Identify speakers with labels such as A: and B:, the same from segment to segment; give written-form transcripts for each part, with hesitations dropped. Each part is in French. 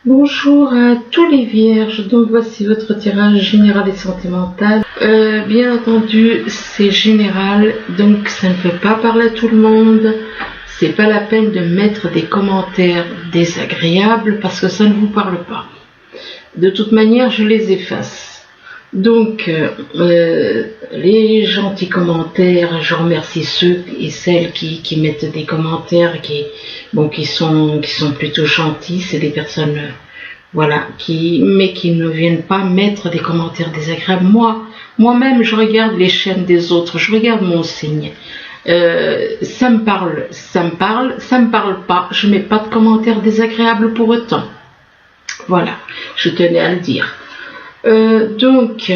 A: Bonjour à tous les vierges, donc voici votre tirage général et sentimental. Bien entendu, c'est général, donc ça ne peut pas parler à tout le monde. C'est pas la peine de mettre des commentaires désagréables parce que ça ne vous parle pas. De toute manière, je les efface. Donc, les gentils commentaires, je remercie ceux et celles qui mettent des commentaires qui sont plutôt gentils. C'est des personnes, voilà, mais qui ne viennent pas mettre des commentaires désagréables. Moi-même, je regarde les chaînes des autres, je regarde mon signe. Ça me parle pas. Je mets pas de commentaires désagréables pour autant. Voilà, je tenais à le dire. Donc,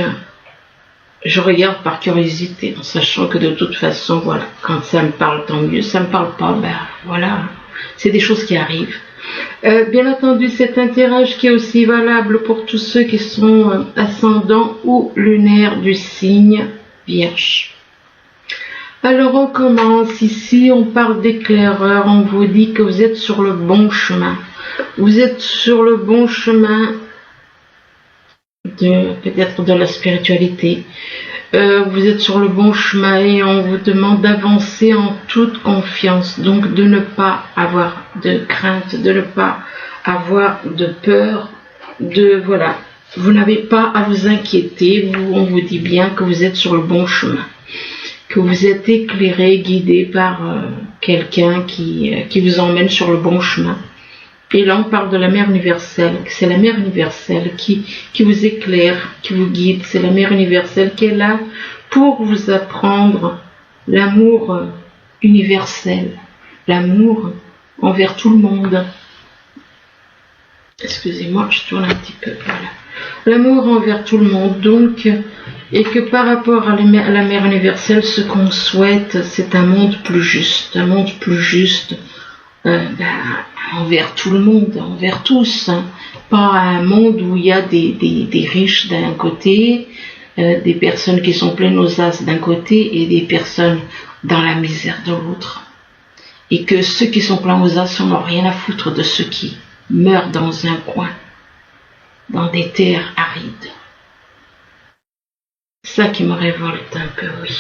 A: je regarde par curiosité, en sachant que de toute façon, voilà, quand ça me parle, tant mieux, ça me parle pas, ben voilà, c'est des choses qui arrivent. Bien entendu, c'est un tirage qui est aussi valable pour tous ceux qui sont ascendants ou lunaires du signe Vierge. Alors on commence, ici on parle d'éclaireur, on vous dit que vous êtes sur le bon chemin. Vous êtes sur le bon chemin peut-être de la spiritualité. Vous êtes sur le bon chemin et on vous demande d'avancer en toute confiance, donc de ne pas avoir de crainte, de ne pas avoir de peur, voilà, vous n'avez pas à vous inquiéter, on vous dit bien que vous êtes sur le bon chemin, que vous êtes éclairé, guidé par quelqu'un qui vous emmène sur le bon chemin. Et là, on parle de la mère universelle. C'est la mère universelle qui vous éclaire, qui vous guide. C'est la mère universelle qui est là pour vous apprendre l'amour universel, l'amour envers tout le monde. Excusez-moi, je tourne un petit peu. Voilà. L'amour envers tout le monde, donc, et que par rapport à la mère universelle, ce qu'on souhaite, c'est un monde plus juste, envers tout le monde, envers tous, hein. Pas un monde où il y a des riches d'un côté, des personnes qui sont pleines aux as d'un côté et des personnes dans la misère de l'autre. Et que ceux qui sont pleins aux as n'ont rien à foutre de ceux qui meurent dans un coin, dans des terres arides. C'est ça qui me révolte un peu, oui.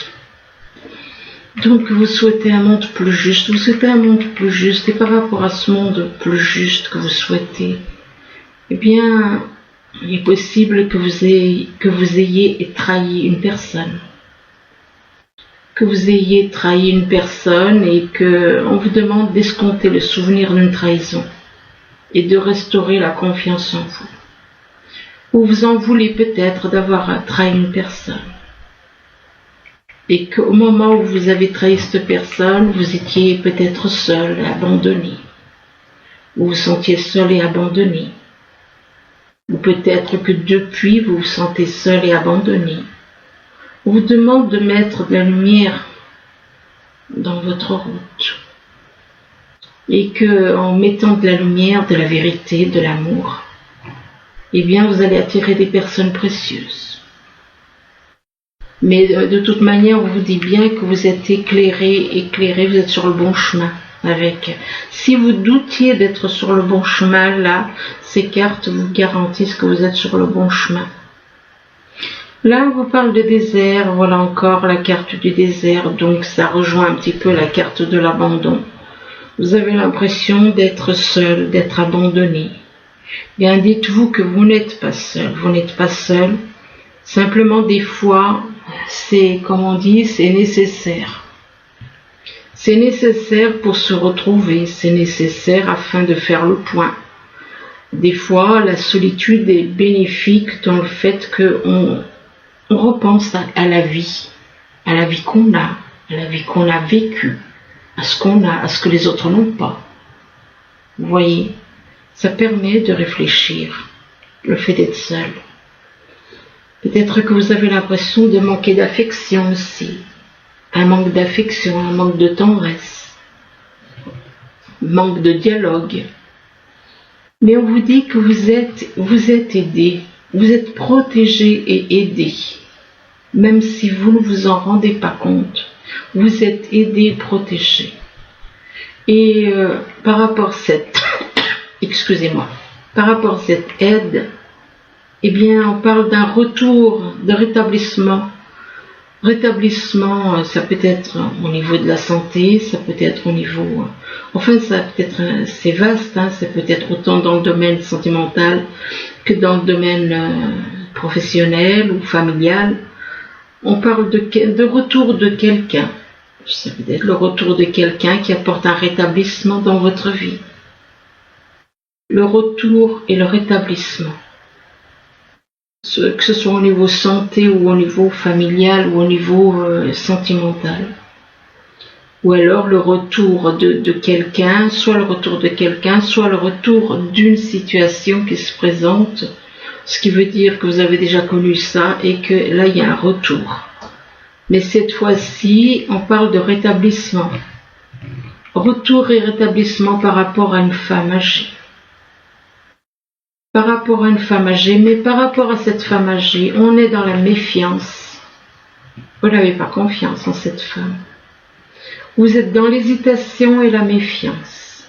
A: Donc vous souhaitez un monde plus juste, et par rapport à ce monde plus juste que vous souhaitez, eh bien, il est possible que vous ayez trahi une personne. Que vous ayez trahi une personne et qu'on vous demande d'escompter le souvenir d'une trahison et de restaurer la confiance en vous. Ou vous en voulez peut-être d'avoir trahi une personne. Et qu'au moment où vous avez trahi cette personne, vous étiez peut-être seul, abandonné. Vous vous sentiez seul et abandonné. Ou peut-être que depuis, vous vous sentez seul et abandonné. On vous demande de mettre de la lumière dans votre route. Et que, en mettant de la lumière, de la vérité, de l'amour, eh bien, vous allez attirer des personnes précieuses. Mais de toute manière, on vous dit bien que vous êtes éclairé, vous êtes sur le bon chemin. Si vous doutiez d'être sur le bon chemin, là, ces cartes vous garantissent que vous êtes sur le bon chemin. Là, on vous parle de désert, voilà encore la carte du désert, donc ça rejoint un petit peu la carte de l'abandon. Vous avez l'impression d'être seul, d'être abandonné. Bien, dites-vous que vous n'êtes pas seul, simplement des fois, c'est, comme on dit, c'est nécessaire. C'est nécessaire pour se retrouver, c'est nécessaire afin de faire le point. Des fois, la solitude est bénéfique dans le fait qu'on repense à la vie qu'on a, à la vie qu'on a vécue, à ce qu'on a, à ce que les autres n'ont pas. Vous voyez, ça permet de réfléchir, le fait d'être seul. Peut-être que vous avez l'impression de manquer d'affection aussi. Un manque d'affection, un manque de tendresse, manque de dialogue. Mais on vous dit que vous êtes aidé, vous êtes protégé et aidé. Même si vous ne vous en rendez pas compte, vous êtes aidé et protégé. Et par rapport à cette... Excusez-moi. par rapport à cette aide, eh bien, on parle d'un retour, de rétablissement. Rétablissement, ça peut être au niveau de la santé, ça peut être au niveau... Enfin, ça peut être, c'est vaste, hein, ça peut être autant dans le domaine sentimental que dans le domaine professionnel ou familial. On parle de retour de quelqu'un. Ça peut être le retour de quelqu'un qui apporte un rétablissement dans votre vie. Le retour et le rétablissement. Que ce soit au niveau santé ou au niveau familial ou au niveau sentimental. Ou alors le retour de quelqu'un, soit le retour de quelqu'un, soit le retour d'une situation qui se présente, ce qui veut dire que vous avez déjà connu ça et que là il y a un retour. Mais cette fois-ci, on parle de rétablissement. Retour et rétablissement par rapport à une femme âgée. Par rapport à une femme âgée, mais par rapport à cette femme âgée, on est dans la méfiance. Vous n'avez pas confiance en cette femme. Vous êtes dans l'hésitation et la méfiance.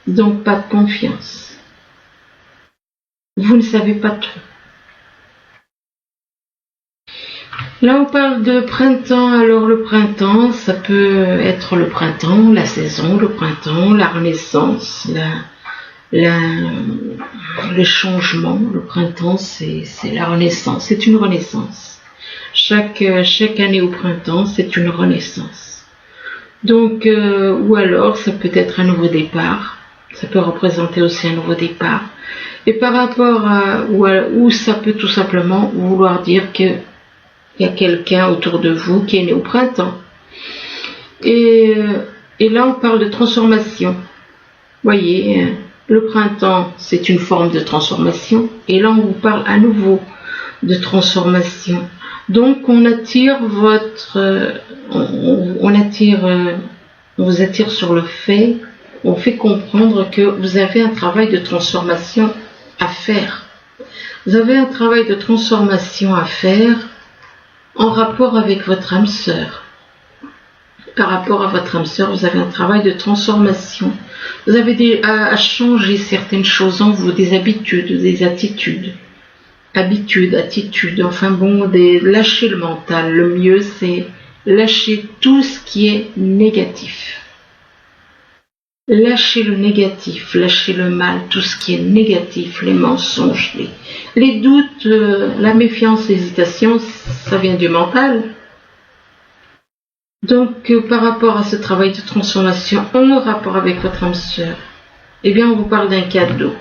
A: Donc pas de confiance. Vous ne savez pas trop. Là on parle de printemps, alors le printemps, ça peut être le printemps, la saison, le printemps, la renaissance, le changement. Le printemps, c'est la renaissance, c'est une renaissance. Chaque année au printemps, c'est une renaissance. Donc, ou alors, ça peut être un nouveau départ, ça peut représenter aussi un nouveau départ. Et par rapport ou ça peut tout simplement vouloir dire qu'il y a quelqu'un autour de vous qui est né au printemps. Et là, on parle de transformation. Voyez, le printemps, c'est une forme de transformation. Et là, on vous parle à nouveau de transformation. Donc, on attire on vous attire sur le fait, on fait comprendre que vous avez un travail de transformation à faire. Vous avez un travail de transformation à faire en rapport avec votre âme sœur. Par rapport à votre âme sœur, vous avez un travail de transformation. Vous avez à changer certaines choses en vous, des habitudes, des attitudes. Attitudes, enfin bon, lâcher le mental. Le mieux, c'est lâcher tout ce qui est négatif. Lâchez le négatif, lâchez le mal, tout ce qui est négatif, les mensonges, les doutes, la méfiance, l'hésitation, ça vient du mental. Donc, par rapport à ce travail de transformation, en rapport avec votre âme sœur, eh bien, on vous parle d'un cadeau.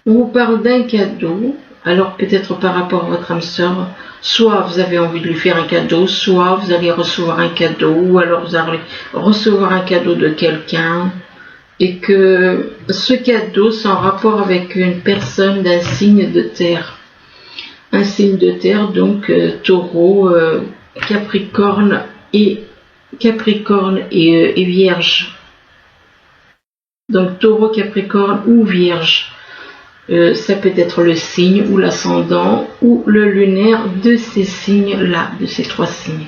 A: On vous parle d'un cadeau, alors peut-être par rapport à votre âme sœur, soit vous avez envie de lui faire un cadeau, soit vous allez recevoir un cadeau, ou alors vous allez recevoir un cadeau de quelqu'un, et que ce cadeau, c'est en rapport avec une personne d'un signe de terre. Un signe de terre, donc Taureau, Capricorne et Vierge. Donc Taureau, Capricorne ou Vierge. Ça peut être le signe ou l'ascendant ou le lunaire de ces signes-là, de ces trois signes.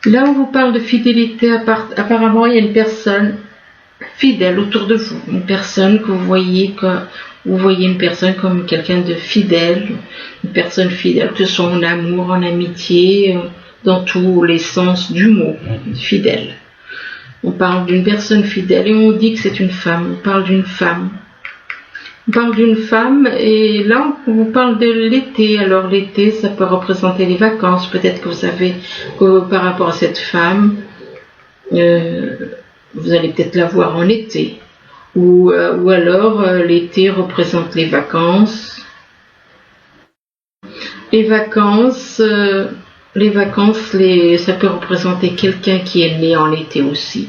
A: Là, on vous parle de fidélité. Apparemment, il y a une personne fidèle autour de vous. Une personne que vous voyez une personne comme quelqu'un de fidèle. Une personne fidèle, que ce soit en amour, en amitié, dans tous les sens du mot, fidèle. On parle d'une personne fidèle et on dit que c'est une femme. On parle d'une femme. On parle d'une femme et là on vous parle de l'été. Alors l'été, ça peut représenter les vacances. Peut-être que vous savez que par rapport à cette femme, vous allez peut-être la voir en été. Ou alors l'été représente les vacances. Les vacances, ça peut représenter quelqu'un qui est né en été aussi.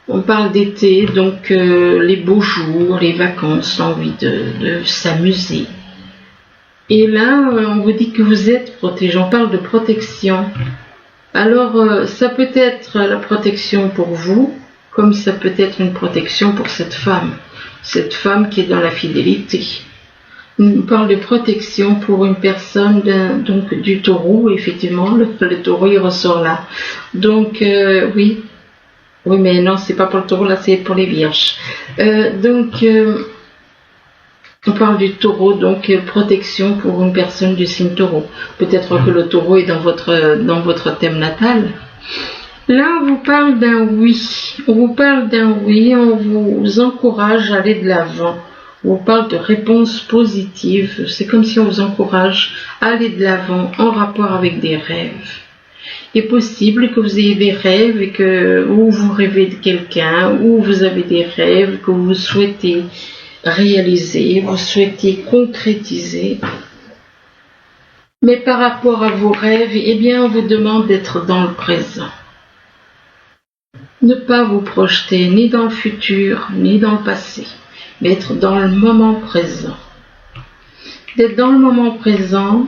A: On parle d'été, donc les beaux jours, les vacances, l'envie de s'amuser. Et là, on vous dit que vous êtes protégé. On parle de protection. Alors, ça peut être la protection pour vous, comme ça peut être une protection pour cette femme qui est dans la fidélité. On parle de protection pour une personne donc du taureau, effectivement, le taureau il ressort là. Donc, oui. Oui, mais non, c'est pas pour le taureau, là, c'est pour les vierges. On parle du taureau, donc protection pour une personne du signe taureau. Peut-être que le taureau est dans votre thème natal. Là, on vous parle d'un oui. On vous parle d'un oui, on vous encourage à aller de l'avant. On vous parle de réponses positives. C'est comme si on vous encourage à aller de l'avant en rapport avec des rêves. Il est possible que vous ayez des rêves et que ou vous rêvez de quelqu'un, ou vous avez des rêves que vous souhaitez réaliser, vous souhaitez concrétiser. Mais par rapport à vos rêves, eh bien, on vous demande d'être dans le présent. Ne pas vous projeter ni dans le futur, ni dans le passé, mais être dans le moment présent. D'être dans le moment présent,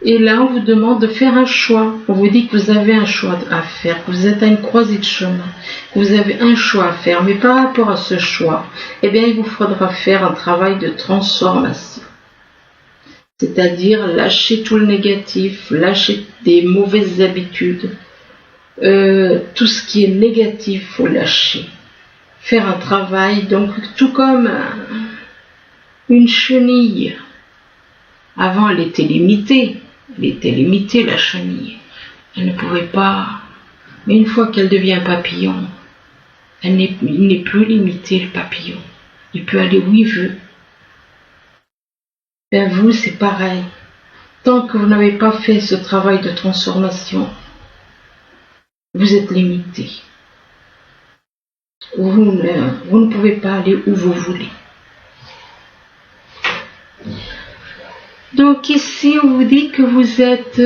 A: et là, on vous demande de faire un choix. On vous dit que vous avez un choix à faire, que vous êtes à une croisée de chemin, que vous avez un choix à faire. Mais par rapport à ce choix, eh bien, il vous faudra faire un travail de transformation. C'est-à-dire lâcher tout le négatif, lâcher des mauvaises habitudes. Tout ce qui est négatif, faut lâcher. Faire un travail, donc tout comme une chenille. Avant, elle était limitée. Elle était limitée, la chenille. Elle ne pouvait pas. Mais une fois qu'elle devient papillon, il n'est plus limité, le papillon. Il peut aller où il veut. Ben vous, c'est pareil. Tant que vous n'avez pas fait ce travail de transformation, vous êtes limité. Vous ne pouvez pas aller où vous voulez. Donc ici, on vous dit que vous êtes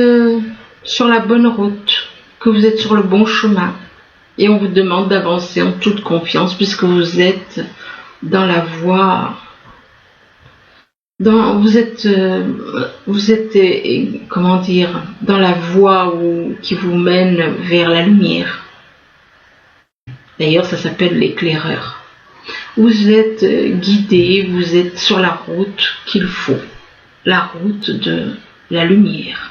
A: sur la bonne route, que vous êtes sur le bon chemin. Et on vous demande d'avancer en toute confiance puisque vous êtes dans la voie. Vous êtes comment dire, dans la voie qui vous mène vers la lumière. D'ailleurs, ça s'appelle l'éclaireur. Vous êtes guidé, vous êtes sur la route qu'il faut. La route de la lumière.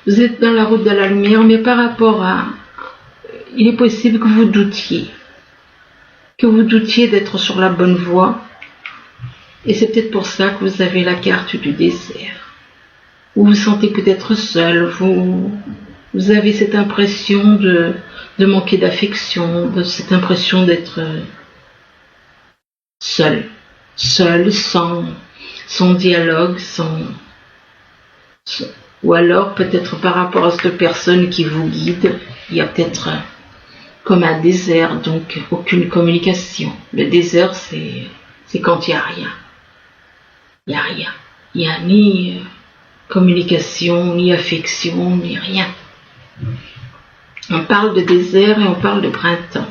A: Vous êtes dans la route de la lumière, mais par rapport à... Il est possible que vous doutiez d'être sur la bonne voie, et c'est peut-être pour ça que vous avez la carte du désert. Vous vous sentez peut-être seul, vous avez cette impression de manquer d'affection, de cette impression d'être seul, sans dialogue, ou alors peut-être par rapport à cette personne qui vous guide, il y a peut-être comme un désert, donc aucune communication. Le désert, c'est quand il n'y a rien. Il n'y a rien. Il n'y a ni communication, ni affection, ni rien. On parle de désert et on parle de printemps.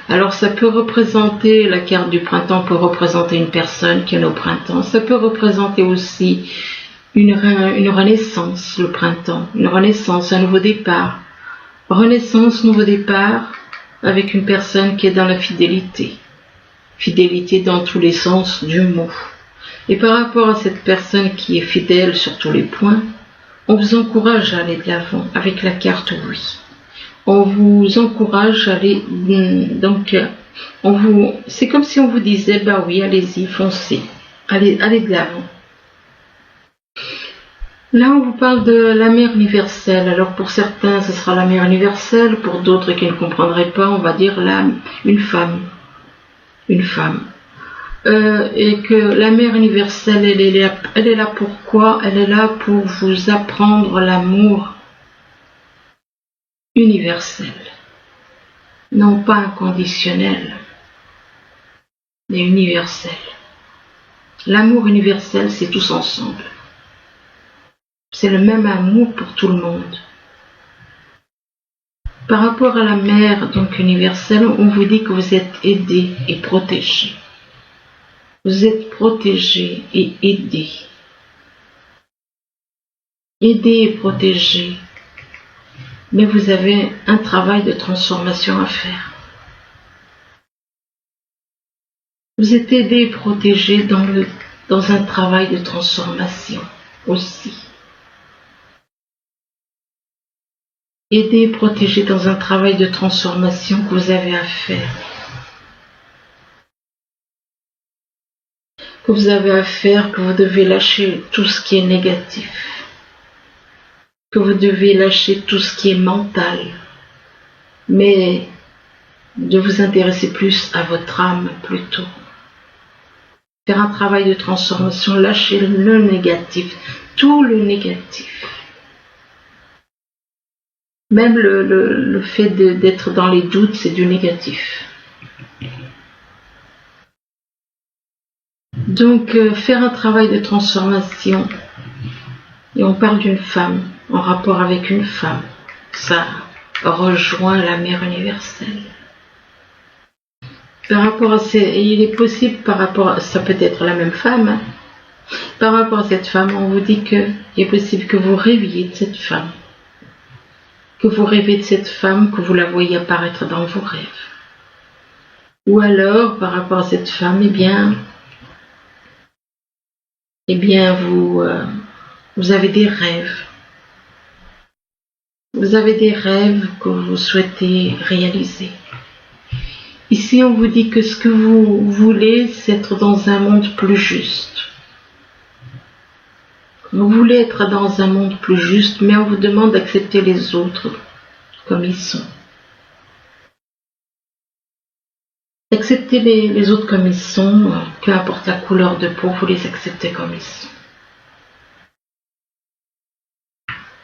A: Alors ça peut représenter, la carte du printemps peut représenter une personne qui est au printemps. Ça peut représenter aussi une renaissance, le printemps. Une renaissance, un nouveau départ. Renaissance, nouveau départ, avec une personne qui est dans la fidélité. Fidélité dans tous les sens du mot. Et par rapport à cette personne qui est fidèle sur tous les points, on vous encourage à aller de l'avant avec la carte oui. On vous encourage à aller, donc, c'est comme si on vous disait, bah oui, allez-y, foncez, allez de l'avant. Là, on vous parle de la mère universelle. Alors, pour certains, ce sera la mère universelle, pour d'autres qui ne comprendraient pas, on va dire une femme. Et que la mère universelle, elle est là pourquoi? Elle est là pour vous apprendre l'amour universel, non pas inconditionnel, mais universel. L'amour universel, c'est tous ensemble. C'est le même amour pour tout le monde. Par rapport à la mère, donc universelle, on vous dit que vous êtes aidé et protégé. Vous êtes protégé et aidé. Aidé et protégé. Mais vous avez un travail de transformation à faire. Vous êtes aidé et protégé dans un travail de transformation aussi. aider, protéger dans un travail de transformation que vous avez à faire. Que vous avez à faire, que vous devez lâcher tout ce qui est négatif. Que vous devez lâcher tout ce qui est mental. Mais de vous intéresser plus à votre âme plutôt. Faire un travail de transformation, lâcher le négatif, tout le négatif. Même le fait d'être dans les doutes, c'est du négatif. Donc, faire un travail de transformation, et on parle d'une femme, en rapport avec une femme, ça rejoint la mère universelle. Par rapport à il est possible, ça peut être la même femme, hein, par rapport à cette femme, on vous dit qu'il est possible que vous rêviez de cette femme. Que vous rêvez de cette femme, que vous la voyez apparaître dans vos rêves. Ou alors, par rapport à cette femme, vous avez des rêves. Vous avez des rêves que vous souhaitez réaliser. Ici, on vous dit que ce que vous voulez, c'est être dans un monde plus juste. Vous voulez être dans un monde plus juste, mais on vous demande d'accepter les autres comme ils sont. Acceptez les autres comme ils sont, peu importe la couleur de peau, vous les acceptez comme ils sont.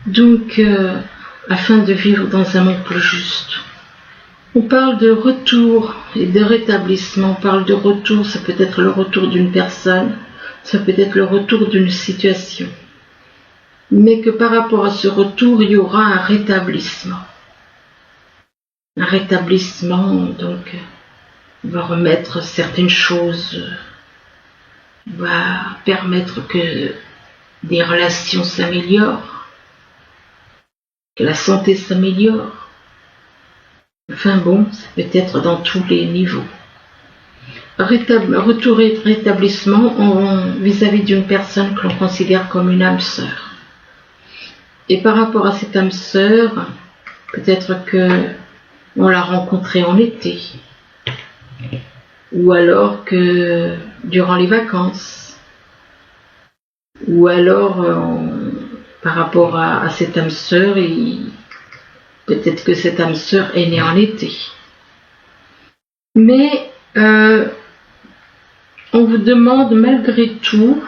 A: Donc, afin de vivre dans un monde plus juste. On parle de retour et de rétablissement. On parle de retour, ça peut être le retour d'une personne, ça peut être le retour d'une situation. Mais que par rapport à ce retour, il y aura un rétablissement. Un rétablissement, donc, va remettre certaines choses, va permettre que des relations s'améliorent, que la santé s'améliore. Enfin bon, ça peut être dans tous les niveaux. Retour et rétablissement vis-à-vis d'une personne que l'on considère comme une âme sœur. Et par rapport à cette âme sœur, peut-être que on l'a rencontrée en été, ou alors que durant les vacances, ou alors par rapport à cette âme sœur, peut-être que cette âme sœur est née en été. Mais on vous demande malgré tout,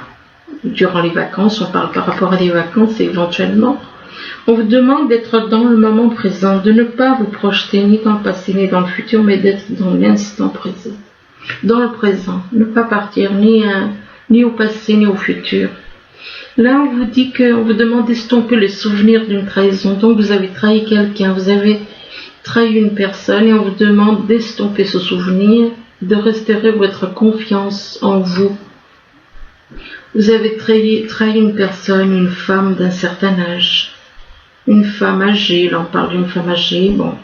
A: durant les vacances, on parle par rapport à des vacances éventuellement, on vous demande d'être dans le moment présent, de ne pas vous projeter ni dans le passé ni dans le futur, mais d'être dans l'instant présent. Dans le présent, ne pas partir ni au passé ni au futur. Là, on vous dit qu'on vous demande d'estomper le souvenir d'une trahison. Donc, vous avez trahi quelqu'un, vous avez trahi une personne et on vous demande d'estomper ce souvenir, de restaurer votre confiance en vous. Vous avez trahi une personne, une femme d'un certain âge, une femme âgée. Là, on parle d'une femme âgée, bon,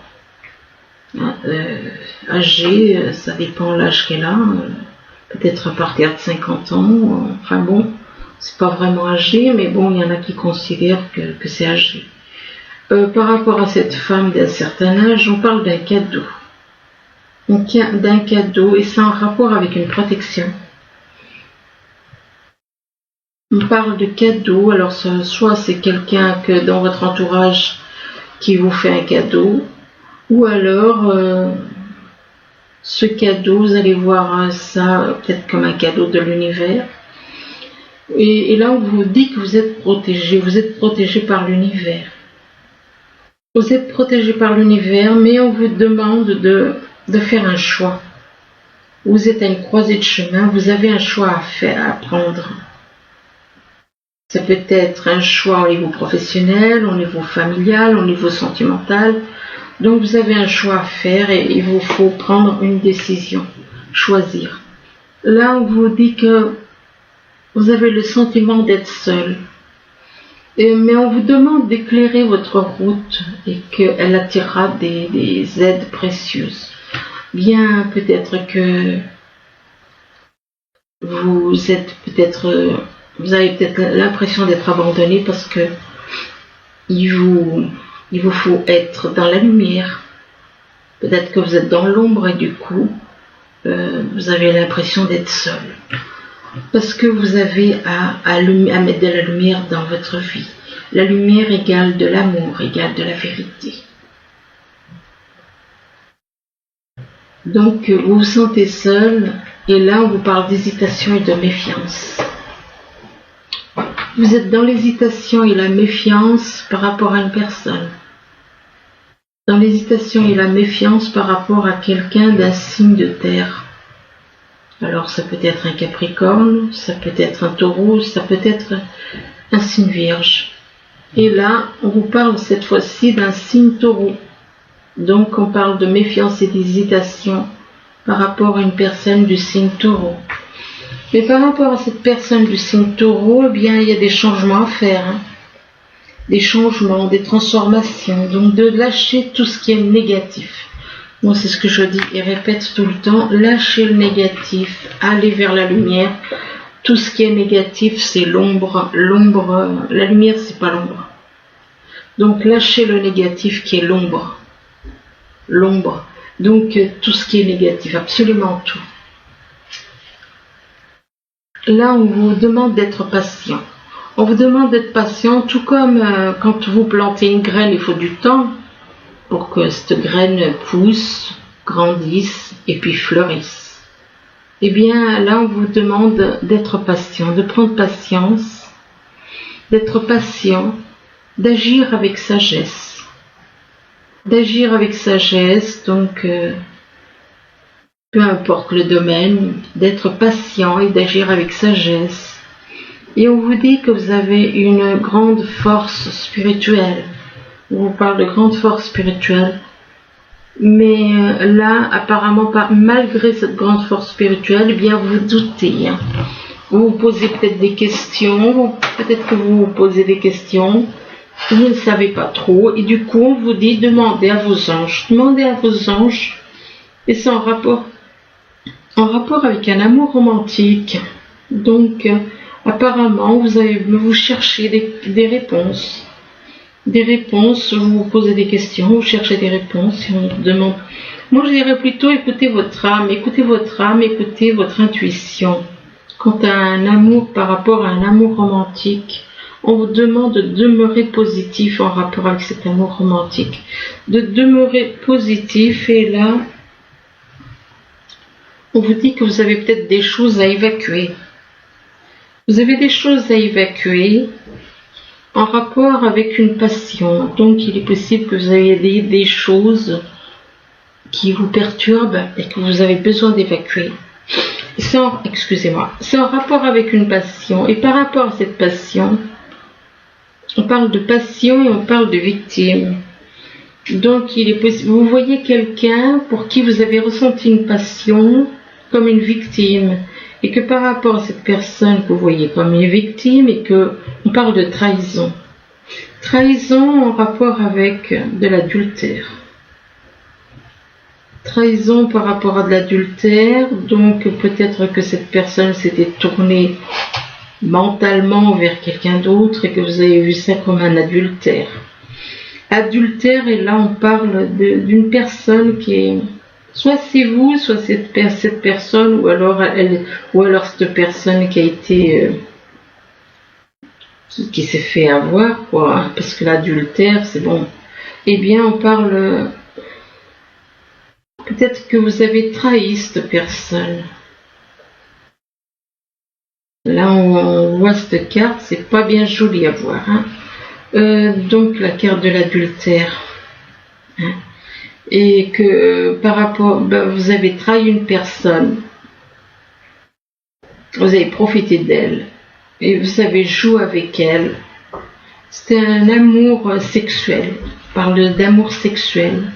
A: âgée, ça dépend de l'âge qu'elle a, peut-être à partir de 50 ans, enfin bon. C'est pas vraiment âgé, mais bon, il y en a qui considèrent que c'est âgé. Par rapport à cette femme d'un certain âge, on parle d'un cadeau. D'un cadeau, et c'est en rapport avec une protection. On parle de cadeau, alors soit c'est quelqu'un que dans votre entourage qui vous fait un cadeau, ou alors ce cadeau, vous allez voir ça peut-être comme un cadeau de l'univers. Et là, on vous dit que vous êtes protégé par l'univers. Vous êtes protégé par l'univers, mais on vous demande de faire un choix. Vous êtes à une croisée de chemin, vous avez un choix à prendre. Ça peut être un choix au niveau professionnel, au niveau familial, au niveau sentimental. Donc vous avez un choix à faire et il vous faut prendre une décision, choisir. Là, on vous dit que vous avez le sentiment d'être seul. Mais on vous demande d'éclairer votre route et qu'elle attirera des aides précieuses. Bien, peut-être que vous avez peut-être l'impression d'être abandonné parce que Il vous faut être dans la lumière. Peut-être que vous êtes dans l'ombre et du coup, vous avez l'impression d'être seul. Parce que vous avez à mettre de la lumière dans votre vie. La lumière égale de l'amour, égale de la vérité. Donc, vous vous sentez seul, et là, on vous parle d'hésitation et de méfiance. Vous êtes dans l'hésitation et la méfiance par rapport à une personne. Dans l'hésitation et la méfiance par rapport à quelqu'un d'un signe de terre. Alors, ça peut être un Capricorne, ça peut être un Taureau, ça peut être un signe Vierge. Et là, on vous parle cette fois-ci d'un signe Taureau. Donc, on parle de méfiance et d'hésitation par rapport à une personne du signe Taureau. Mais par rapport à cette personne du signe Taureau, eh bien, il y a des changements à faire. Des changements, des transformations. Donc, de lâcher tout ce qui est négatif. Moi, c'est ce que je dis et répète tout le temps. Lâcher le négatif, aller vers la lumière. Tout ce qui est négatif, c'est l'ombre. L'ombre, la lumière, c'est pas l'ombre. Donc, lâchez le négatif qui est l'ombre. L'ombre. Donc, tout ce qui est négatif, absolument tout. Là, on vous demande d'être patient. On vous demande d'être patient, tout comme quand vous plantez une graine, il faut du temps pour que cette graine pousse, grandisse et puis fleurisse. Eh bien, là, on vous demande d'être patient, de prendre patience, d'être patient, d'agir avec sagesse. D'agir avec sagesse, donc peu importe le domaine, d'être patient et d'agir avec sagesse. Et on vous dit que vous avez une grande force spirituelle. On vous parle de grande force spirituelle. Mais là, apparemment, malgré cette grande force spirituelle, eh bien, vous doutez. Vous vous posez peut-être des questions, peut-être que vous vous posez des questions. Vous ne savez pas trop, et du coup on vous dit demandez à vos anges, et c'est en rapport avec un amour romantique. Donc apparemment vous cherchez des réponses, vous vous posez des questions, vous cherchez des réponses, et on vous demande. Moi je dirais plutôt écoutez votre âme, écoutez votre intuition. Quant à un amour par rapport à un amour romantique, on vous demande de demeurer positif en rapport avec cet amour romantique. De demeurer positif, et là, on vous dit que vous avez peut-être des choses à évacuer. Vous avez des choses à évacuer en rapport avec une passion. Donc, il est possible que vous ayez des choses qui vous perturbent et que vous avez besoin d'évacuer. C'est en rapport avec une passion. Et par rapport à cette passion, on parle de passion et on parle de victime. Donc, il est possible, vous voyez quelqu'un pour qui vous avez ressenti une passion comme une victime, et que par rapport à cette personne que vous voyez comme une victime, et que on parle de trahison. Trahison en rapport avec de l'adultère. Trahison par rapport à de l'adultère, donc peut-être que cette personne s'était tournée mentalement vers quelqu'un d'autre et que vous avez vu ça comme un adultère. Adultère, et là on parle d'une personne qui est, soit c'est vous, soit cette personne, ou alors cette personne qui a été, qui s'est fait avoir, quoi, parce que l'adultère, c'est bon. Eh bien, on parle, peut-être que vous avez trahi cette personne. Là, on voit cette carte, c'est pas bien joli à voir. Donc, la carte de l'adultère. Et que par rapport, vous avez trahi une personne. Vous avez profité d'elle. Et vous avez joué avec elle. C'était un amour sexuel. On parle d'amour sexuel.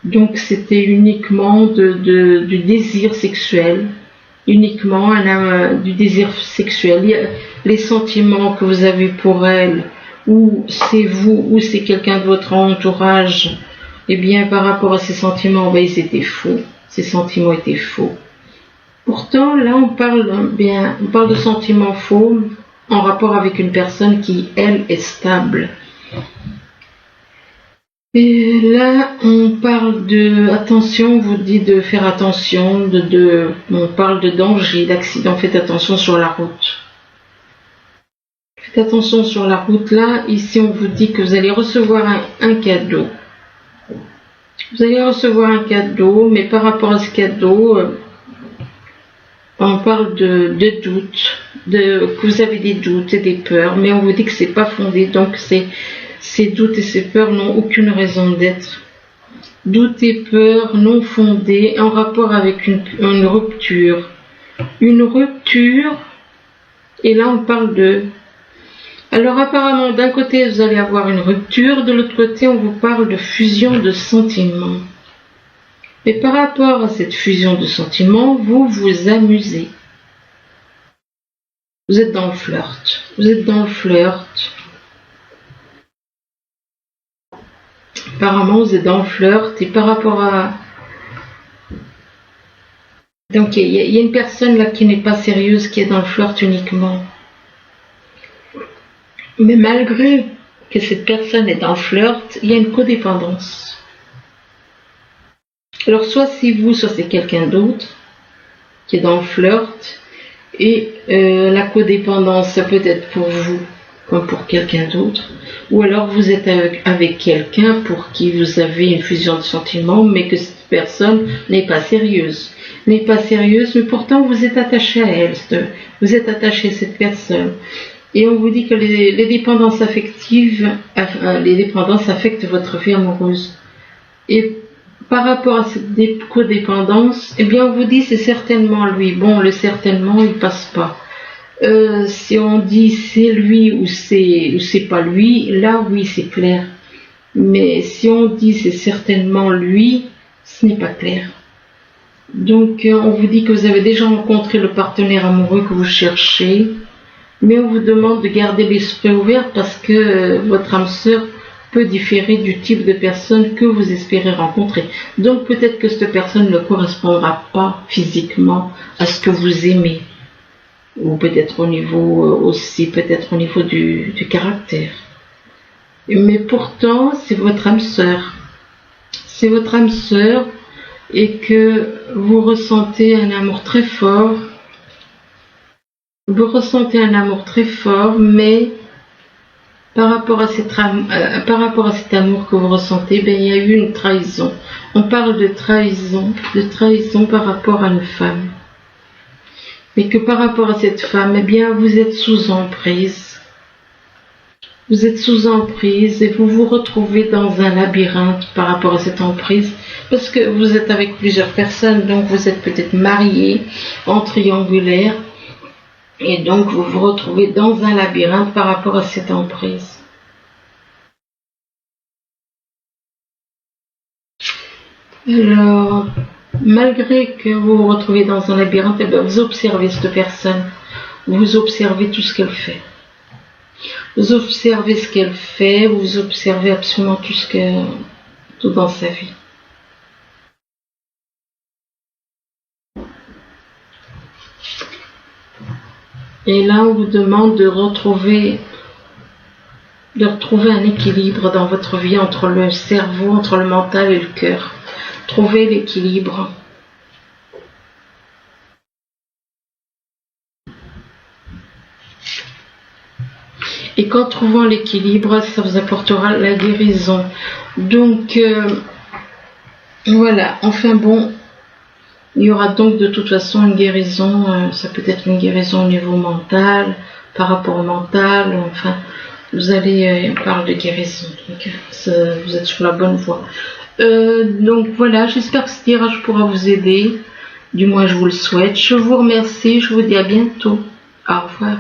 A: Donc, c'était uniquement du désir sexuel. Uniquement du désir sexuel. Les sentiments que vous avez pour elle, ou c'est vous, ou c'est quelqu'un de votre entourage, eh bien par rapport à ces sentiments, ils étaient faux. Ces sentiments étaient faux. Pourtant, là on parle de sentiments faux en rapport avec une personne qui, elle, est stable. Et là, on parle de attention, on vous dit de faire attention, on parle de danger, d'accident, faites attention sur la route. Faites attention sur la route là, ici on vous dit que vous allez recevoir un cadeau. Vous allez recevoir un cadeau, mais par rapport à ce cadeau, on parle de doutes, que vous avez des doutes et des peurs, mais on vous dit que c'est pas fondé, donc ces doutes et ces peurs n'ont aucune raison d'être. Doutes et peurs non fondés en rapport avec une rupture. Une rupture, et là on parle de... Alors apparemment, d'un côté vous allez avoir une rupture, de l'autre côté on vous parle de fusion de sentiments. Mais par rapport à cette fusion de sentiments, vous vous amusez. Vous êtes dans le flirt. Vous êtes dans le flirt. Apparemment, vous êtes dans le flirt et par rapport à... Donc, il y a une personne là qui n'est pas sérieuse, qui est dans le flirt uniquement. Mais malgré que cette personne est dans le flirt, il y a une codépendance. Alors, soit c'est vous, soit c'est quelqu'un d'autre qui est dans le flirt. Et la codépendance, ça peut être pour vous comme pour quelqu'un d'autre. Ou alors vous êtes avec quelqu'un pour qui vous avez une fusion de sentiments, mais que cette personne n'est pas sérieuse. N'est pas sérieuse, mais pourtant vous êtes attaché à elle. Vous êtes attaché à cette personne. Et on vous dit que les dépendances affectives, les dépendances affectent votre vie amoureuse. Et par rapport à cette codépendance, eh bien on vous dit c'est certainement lui. Bon, le certainement, il passe pas. Si on dit c'est lui ou c'est pas lui, là oui c'est clair. Mais si on dit c'est certainement lui, ce n'est pas clair. Donc on vous dit que vous avez déjà rencontré le partenaire amoureux que vous cherchez, mais on vous demande de garder l'esprit ouvert parce que votre âme sœur peut différer du type de personne que vous espérez rencontrer. Donc peut-être que cette personne ne correspondra pas physiquement à ce que vous aimez. Ou peut-être au niveau aussi, peut-être au niveau du caractère. Mais pourtant, c'est votre âme sœur. C'est votre âme sœur et que vous ressentez un amour très fort. Vous ressentez un amour très fort, mais par rapport à cet amour que vous ressentez, ben, il y a eu une trahison. On parle de trahison par rapport à une femme. Mais que par rapport à cette femme, eh bien, vous êtes sous emprise. Vous êtes sous emprise et vous vous retrouvez dans un labyrinthe par rapport à cette emprise. Parce que vous êtes avec plusieurs personnes, donc vous êtes peut-être mariés en triangulaire. Et donc vous vous retrouvez dans un labyrinthe par rapport à cette emprise. Alors... malgré que vous vous retrouvez dans un labyrinthe, eh bien, vous observez cette personne, vous observez tout ce qu'elle fait. Vous observez ce qu'elle fait, vous observez absolument tout dans sa vie. Et là, on vous demande de retrouver un équilibre dans votre vie entre le cerveau, entre le mental et le cœur. Trouvez l'équilibre. Et qu'en trouvant l'équilibre, ça vous apportera la guérison. Donc, voilà. Enfin bon, il y aura donc de toute façon une guérison. Ça peut être une guérison au niveau mental, par rapport au mental. Enfin, vous allez, on parle de guérison. Donc, vous êtes sur la bonne voie. Donc voilà, j'espère que ce tirage pourra vous aider. Du moins, je vous le souhaite. Je vous remercie. Je vous dis à bientôt. Au revoir.